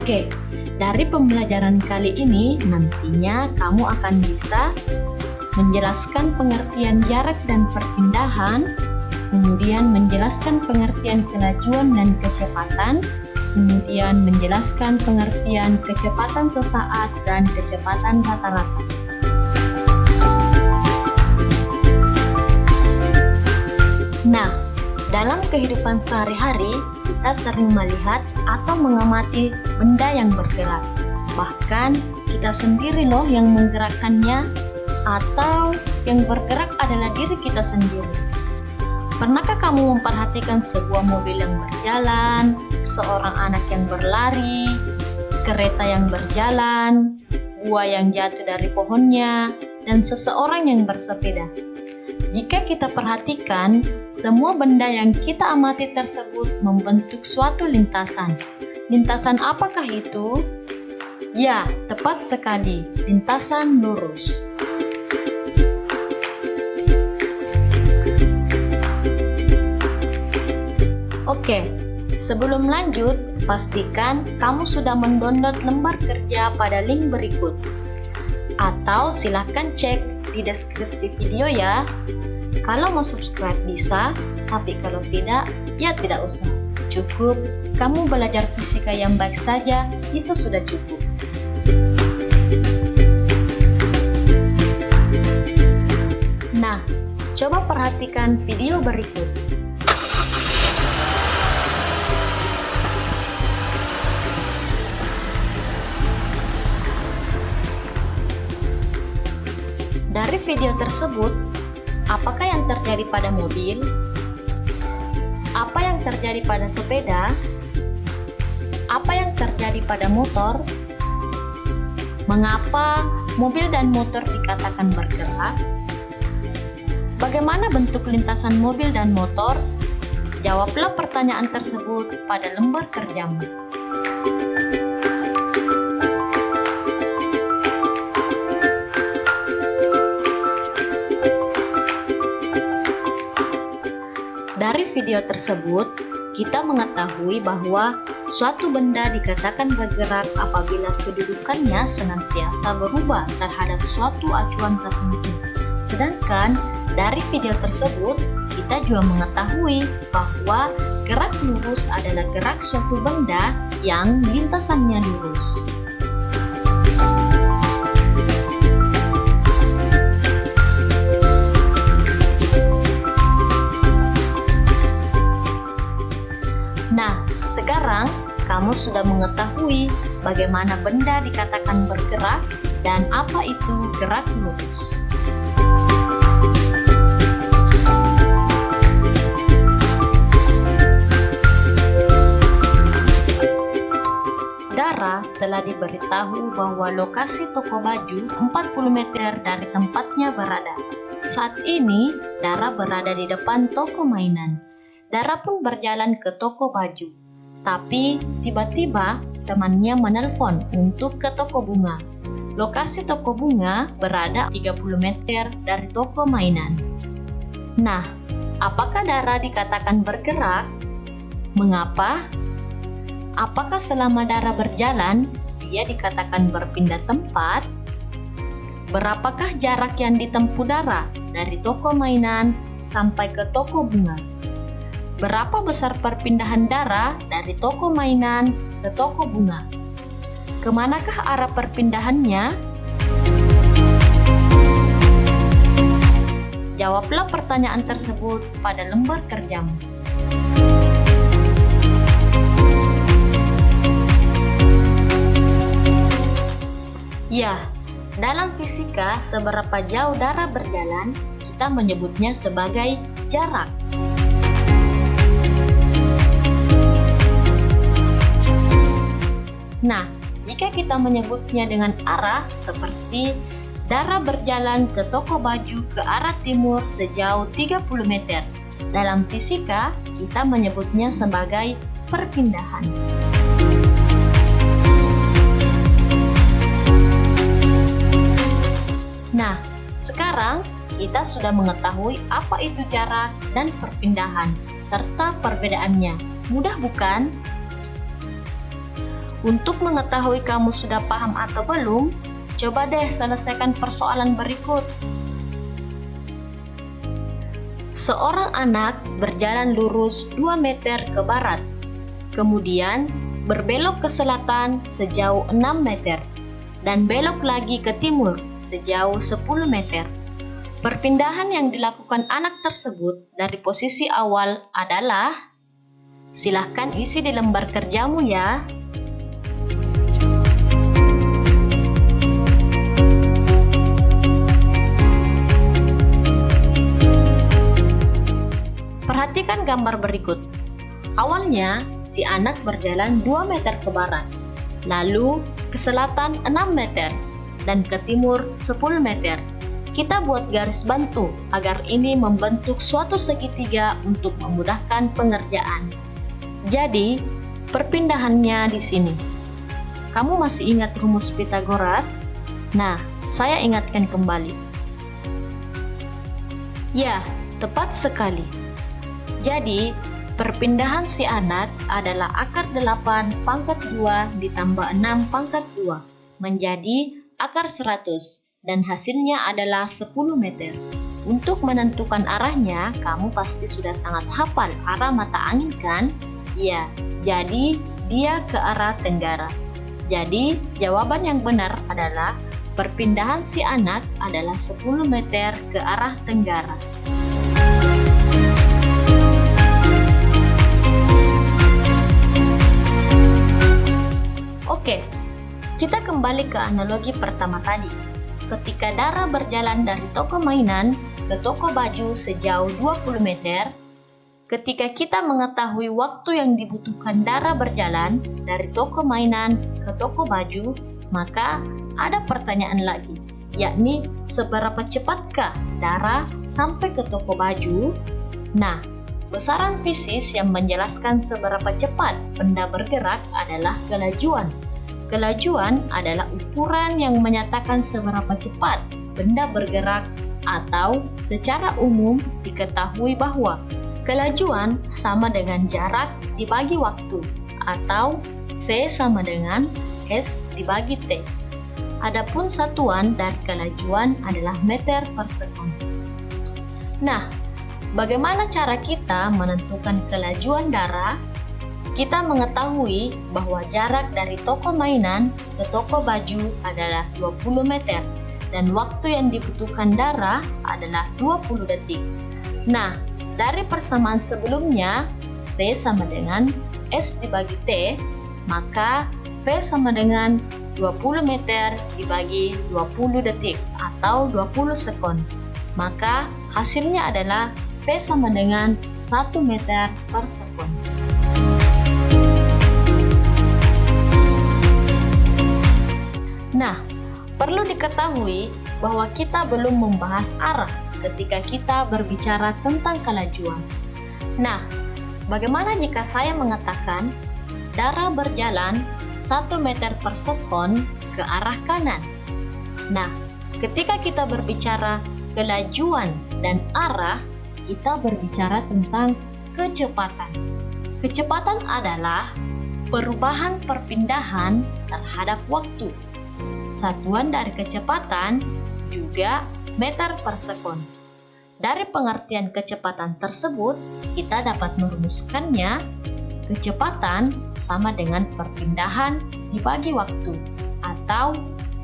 Oke, dari pembelajaran kali ini nantinya kamu akan bisa menjelaskan pengertian jarak dan perpindahan, kemudian menjelaskan pengertian kelajuan dan kecepatan, kemudian menjelaskan pengertian kecepatan sesaat dan kecepatan rata-rata. Nah, dalam kehidupan sehari-hari, kita sering melihat atau mengamati benda yang bergerak. Bahkan, kita sendiri loh yang menggerakkannya, atau yang bergerak adalah diri kita sendiri. Pernahkah kamu memperhatikan sebuah mobil yang berjalan, seorang anak yang berlari, kereta yang berjalan, buah yang jatuh dari pohonnya, dan seseorang yang bersepeda? Jika kita perhatikan, semua benda yang kita amati tersebut membentuk suatu lintasan. Lintasan apakah itu? Ya, tepat sekali, lintasan lurus. Oke, sebelum lanjut, pastikan kamu sudah mendownload lembar kerja pada link berikut. Atau silakan cek di deskripsi video ya. Kalau mau subscribe bisa, tapi kalau tidak, ya tidak usah. Cukup kamu belajar fisika yang baik saja, itu sudah cukup. Nah, coba perhatikan video berikut. Dari video tersebut, apakah yang terjadi pada mobil? Apa yang terjadi pada sepeda? Apa yang terjadi pada motor? Mengapa mobil dan motor dikatakan bergerak? Bagaimana bentuk lintasan mobil dan motor? Jawablah pertanyaan tersebut pada lembar kerjamu. Dari video tersebut, kita mengetahui bahwa suatu benda dikatakan bergerak apabila kedudukannya senantiasa berubah terhadap suatu acuan tertentu. Sedangkan dari video tersebut, kita juga mengetahui bahwa gerak lurus adalah gerak suatu benda yang lintasannya lurus. Nah, sekarang kamu sudah mengetahui bagaimana benda dikatakan bergerak dan apa itu gerak lurus. Dara telah diberitahu bahwa lokasi toko baju 40 meter dari tempatnya berada. Saat ini, Dara berada di depan toko mainan. Dara pun berjalan ke toko baju, tapi tiba-tiba temannya menelpon untuk ke toko bunga. Lokasi toko bunga berada 30 meter dari toko mainan. Nah, apakah Dara dikatakan bergerak? Mengapa? Apakah selama Dara berjalan, dia dikatakan berpindah tempat? Berapakah jarak yang ditempuh Dara dari toko mainan sampai ke toko bunga? Berapa besar perpindahan Dara dari toko mainan ke toko bunga? Kemanakah arah perpindahannya? Jawablah pertanyaan tersebut pada lembar kerjamu. Ya, dalam fisika, seberapa jauh Dara berjalan, kita menyebutnya sebagai jarak. Nah, jika kita menyebutnya dengan arah seperti Dara berjalan ke toko baju ke arah timur sejauh 30 meter. Dalam fisika, kita menyebutnya sebagai perpindahan. Nah, sekarang kita sudah mengetahui apa itu jarak dan perpindahan, serta perbedaannya. Mudah bukan? Untuk mengetahui kamu sudah paham atau belum, coba deh selesaikan persoalan berikut. Seorang anak berjalan lurus 2 meter ke barat, kemudian berbelok ke selatan sejauh 6 meter, dan belok lagi ke timur sejauh 10 meter. Perpindahan yang dilakukan anak tersebut dari posisi awal adalah, silahkan isi di lembar kerjamu ya. Perhatikan gambar berikut. Awalnya, si anak berjalan 2 meter ke barat, lalu ke selatan 6 meter, dan ke timur 10 meter. Kita buat garis bantu agar ini membentuk suatu segitiga untuk memudahkan pengerjaan. Jadi, perpindahannya di sini. Kamu masih ingat rumus Pythagoras? Nah, saya ingatkan kembali. Ya, tepat sekali. Jadi, perpindahan si anak adalah akar 8 pangkat 2 ditambah 6 pangkat 2 menjadi akar 100. Dan hasilnya adalah 10 meter. Untuk menentukan arahnya, kamu pasti sudah sangat hafal arah mata angin kan? Ya, jadi dia ke arah tenggara. Jadi, jawaban yang benar adalah perpindahan si anak adalah 10 meter ke arah tenggara. Oke, kita kembali ke analogi pertama tadi. Ketika Dara berjalan dari toko mainan ke toko baju sejauh 20 meter, ketika kita mengetahui waktu yang dibutuhkan Dara berjalan dari toko mainan ke toko baju, maka ada pertanyaan lagi, yakni seberapa cepatkah Dara sampai ke toko baju? Nah, besaran fisis yang menjelaskan seberapa cepat benda bergerak adalah kelajuan. Kelajuan adalah ukuran yang menyatakan seberapa cepat benda bergerak, atau secara umum diketahui bahwa kelajuan sama dengan jarak dibagi waktu, atau V sama dengan S dibagi T. Adapun satuan dari kelajuan adalah meter per sekon. Nah, bagaimana cara kita menentukan kelajuan Dara? Kita mengetahui bahwa jarak dari toko mainan ke toko baju adalah 20 meter dan waktu yang dibutuhkan Dara adalah 20 detik. Nah, dari persamaan sebelumnya, T sama dengan S dibagi T, maka V sama dengan 20 meter dibagi 20 detik atau 20 sekon. Maka hasilnya adalah V sama dengan 1 meter per sekon. Nah, perlu diketahui bahwa kita belum membahas arah ketika kita berbicara tentang kelajuan. Nah, bagaimana jika saya mengatakan Dara berjalan 1 meter per sekon ke arah kanan? Nah, ketika kita berbicara kelajuan dan arah, kita berbicara tentang kecepatan. Kecepatan adalah perubahan perpindahan terhadap waktu. Satuan dari kecepatan juga meter per sekon. Dari pengertian kecepatan tersebut, kita dapat merumuskannya. Kecepatan sama dengan perpindahan dibagi waktu, atau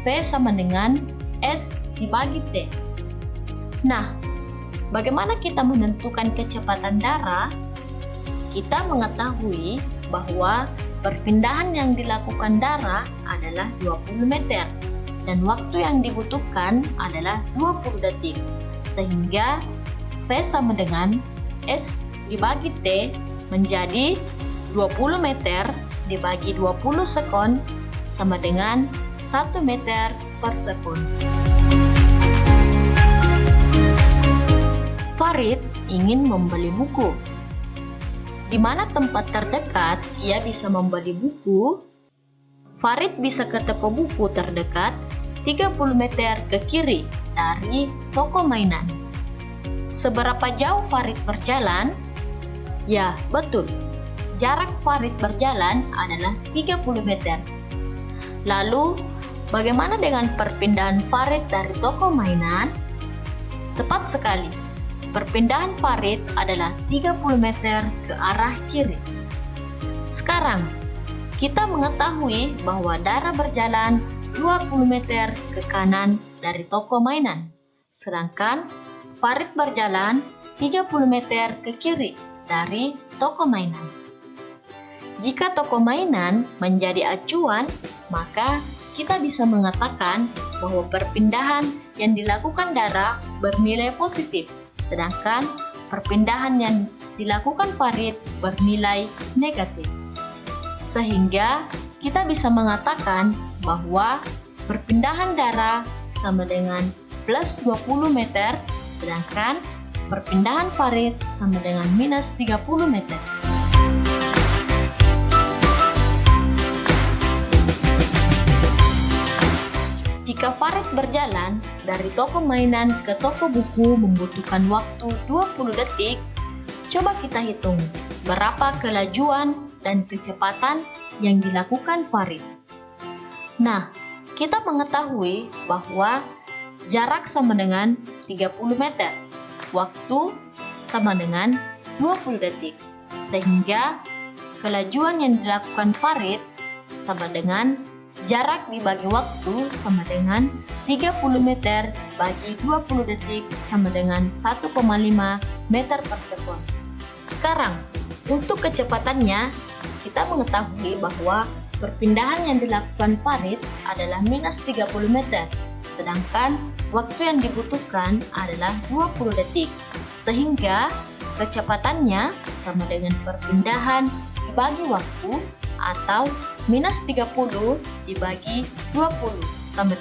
V sama dengan S dibagi T. Nah, bagaimana kita menentukan kecepatan Dara? Kita mengetahui bahwa perpindahan yang dilakukan Dara adalah 20 meter dan waktu yang dibutuhkan adalah 20 detik. Sehingga V sama dengan S dibagi T menjadi 20 meter dibagi 20 sekon sama dengan 1 meter per sekon. Farid ingin membeli buku. Di mana tempat terdekat ia bisa membeli buku? Farid bisa ke toko buku terdekat 30 meter ke kiri dari toko mainan. Seberapa jauh Farid berjalan? Ya, betul. jarak Farid berjalan adalah 30 meter. Lalu, bagaimana dengan perpindahan Farid dari toko mainan? Tepat sekali, perpindahan Farid adalah 30 meter ke arah kiri. Sekarang, kita mengetahui bahwa Dara berjalan 20 meter ke kanan dari toko mainan, sedangkan Farid berjalan 30 meter ke kiri dari toko mainan. Jika toko mainan menjadi acuan, maka kita bisa mengatakan bahwa perpindahan yang dilakukan Dara bernilai positif, sedangkan perpindahan yang dilakukan Farid bernilai negatif. Sehingga kita bisa mengatakan bahwa perpindahan Dara sama dengan plus 20 meter, sedangkan perpindahan Farid sama dengan minus 30 meter. Jika Farid berjalan dari toko mainan ke toko buku membutuhkan waktu 20 detik, coba kita hitung berapa kelajuan dan kecepatan yang dilakukan Farid. Nah, kita mengetahui bahwa jarak sama dengan 30 meter, waktu sama dengan 20 detik, sehingga kelajuan yang dilakukan Farid sama dengan jarak dibagi waktu sama dengan 30 meter bagi 20 detik sama dengan 1,5 meter per sekon. Sekarang, untuk kecepatannya, kita mengetahui bahwa perpindahan yang dilakukan Farid adalah minus 30 meter, sedangkan waktu yang dibutuhkan adalah 20 detik, sehingga kecepatannya sama dengan perpindahan dibagi waktu atau minus 30 dibagi 20 sama